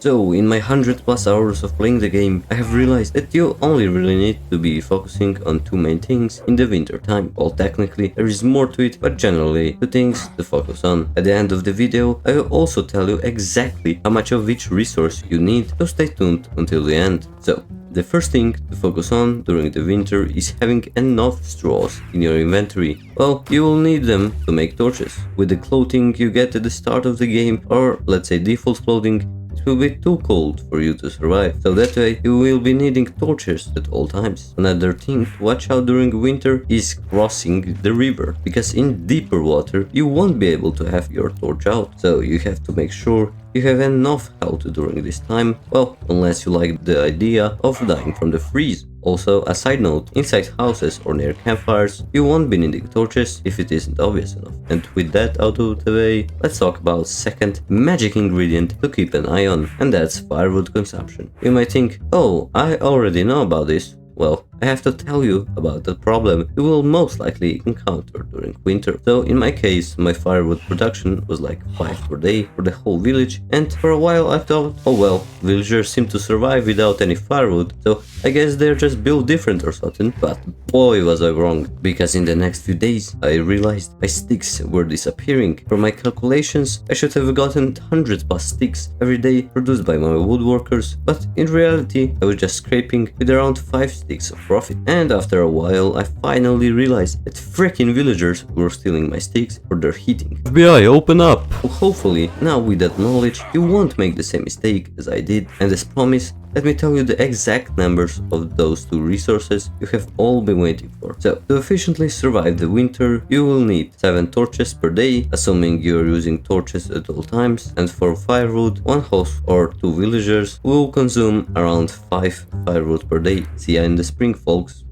So, in my 100 plus hours of playing the game, I have realized that you only really need to be focusing on two main things in the winter time. Well, technically there is more to it, but generally two things to focus on. At the end of the video, I will also tell you exactly how much of each resource you need, so stay tuned until the end. So, the first thing to focus on during the winter is having enough straws in your inventory. Well, you will need them to make torches. With the clothing you get at the start of the game, or let's say default clothing, it will be too cold for you to survive, so that way you will be needing torches at all times. Another thing to watch out during winter is crossing the river, because in deeper water you won't be able to have your torch out, so you have to make sure you have enough health during this time, well, unless you like the idea of dying from the freeze. Also, a side note, inside houses or near campfires, you won't be needing torches if it isn't obvious enough. And with that out of the way, let's talk about second magic ingredient to keep an eye on, and that's firewood consumption. You might think, oh, I already know about this. Well, I have to tell you about the problem you will most likely encounter during winter. So in my case, my firewood production was like 5 per day for the whole village, and for a while I thought, oh well, villagers seem to survive without any firewood, so I guess they're just built different or something. But boy was I wrong, because in the next few days I realized my sticks were disappearing. For my calculations, I should have gotten 100 plus sticks every day produced by my woodworkers, but in reality I was just scraping with around 5 sticks of profit. And after a while I finally realized that freaking villagers were stealing my sticks for their heating. FBI, open up! Well, hopefully now with that knowledge you won't make the same mistake as I did, and as promised, let me tell you the exact numbers of those two resources you have all been waiting for. So, to efficiently survive the winter, you will need 7 torches per day, assuming you are using torches at all times, and for firewood, 1 host or 2 villagers will consume around 5 firewood per day. See ya in the spring, folks.